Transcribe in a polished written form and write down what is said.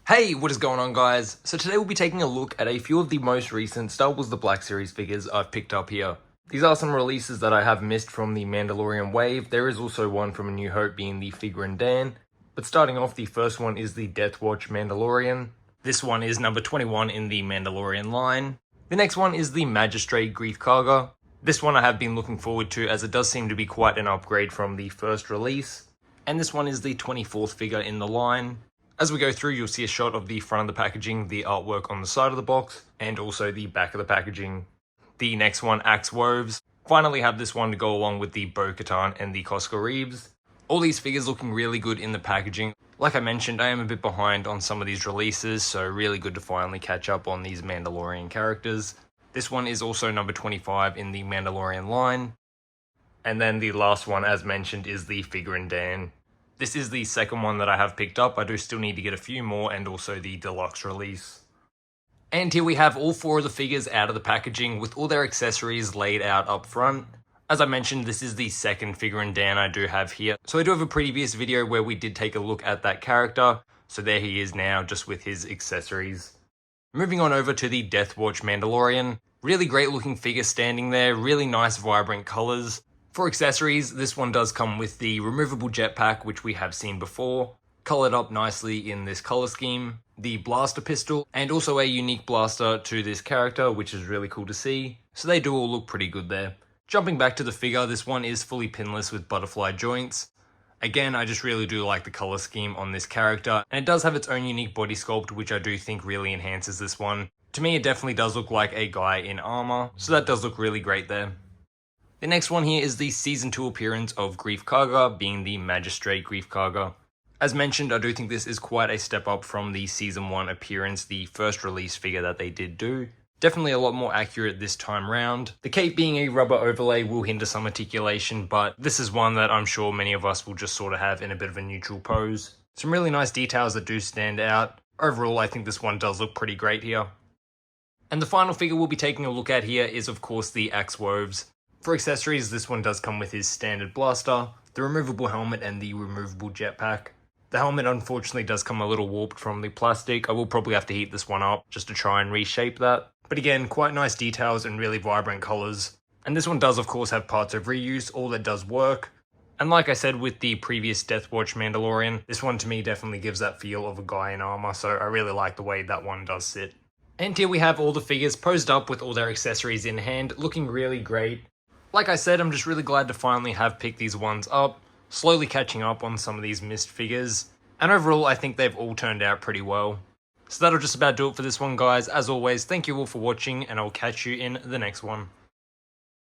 Hey, what is going on, guys? So today we'll be taking a look at a few of the most recent Star Wars The Black Series figures I've picked up here. These are some releases that I have missed from the Mandalorian wave. There is also one from A New Hope being the Figure and Dan. But starting off, the first one is the DeathWatch Mandalorian. This one is number 21 in the Mandalorian line. The next one is the Magistrate Grief Karga. This one I have been looking forward to as it does seem to be quite an upgrade from the first release. And this one is the 24th figure in the line. As we go through, you'll see a shot of the front of the packaging, the artwork on the side of the box, and also the back of the packaging. The next one, Axe Woves. Finally have this one to go along with the Bo-Katan and the Costco Reeves. All these figures looking really good in the packaging. Like I mentioned, I am a bit behind on some of these releases, so really good to finally catch up on these Mandalorian characters. This one is also number 25 in the Mandalorian line. And then the last one, as mentioned, is the Figure and Dan. This is the second one that I have picked up. I do still need to get a few more and also the deluxe release. And here we have all four of the figures out of the packaging with all their accessories laid out up front. As I mentioned, this is the second Figure and Dan I do have here. So I do have a previous video where we did take a look at that character. So there he is now, just with his accessories. Moving on over to the DeathWatch Mandalorian. Really great looking figure standing there, really nice vibrant colors. For accessories, this one does come with the removable jetpack, which we have seen before, colored up nicely in this color scheme, the blaster pistol, and also a unique blaster to this character, which is really cool to see. So they do all look pretty good there. Jumping back to the figure, this one is fully pinless with butterfly joints. Again, I just really do like the color scheme on this character, and it does have its own unique body sculpt, which I do think really enhances this one. To me, it definitely does look like a guy in armor, so that does look really great there. The next one here is the Season 2 appearance of Grief Karga, being the Magistrate Grief Karga. As mentioned, I do think this is quite a step up from the Season 1 appearance, the first release figure that they did do. Definitely a lot more accurate this time round. The cape being a rubber overlay will hinder some articulation, but this is one that I'm sure many of us will just sort of have in a bit of a neutral pose. Some really nice details that do stand out. Overall, I think this one does look pretty great here. And the final figure we'll be taking a look at here is, of course, the Axe Woves. For accessories, this one does come with his standard blaster, the removable helmet, and the removable jetpack. The helmet unfortunately does come a little warped from the plastic. I will probably have to heat this one up just to try and reshape that. But again, quite nice details and really vibrant colors. And this one does of course have parts of reuse, all that does work. And like I said with the previous DeathWatch Mandalorian, this one to me definitely gives that feel of a guy in armor, so I really like the way that one does sit. And here we have all the figures posed up with all their accessories in hand, looking really great. Like I said, I'm just really glad to finally have picked these ones up, slowly catching up on some of these missed figures, and overall I think they've all turned out pretty well. So that'll just about do it for this one, guys. As always, thank you all for watching, and I'll catch you in the next one.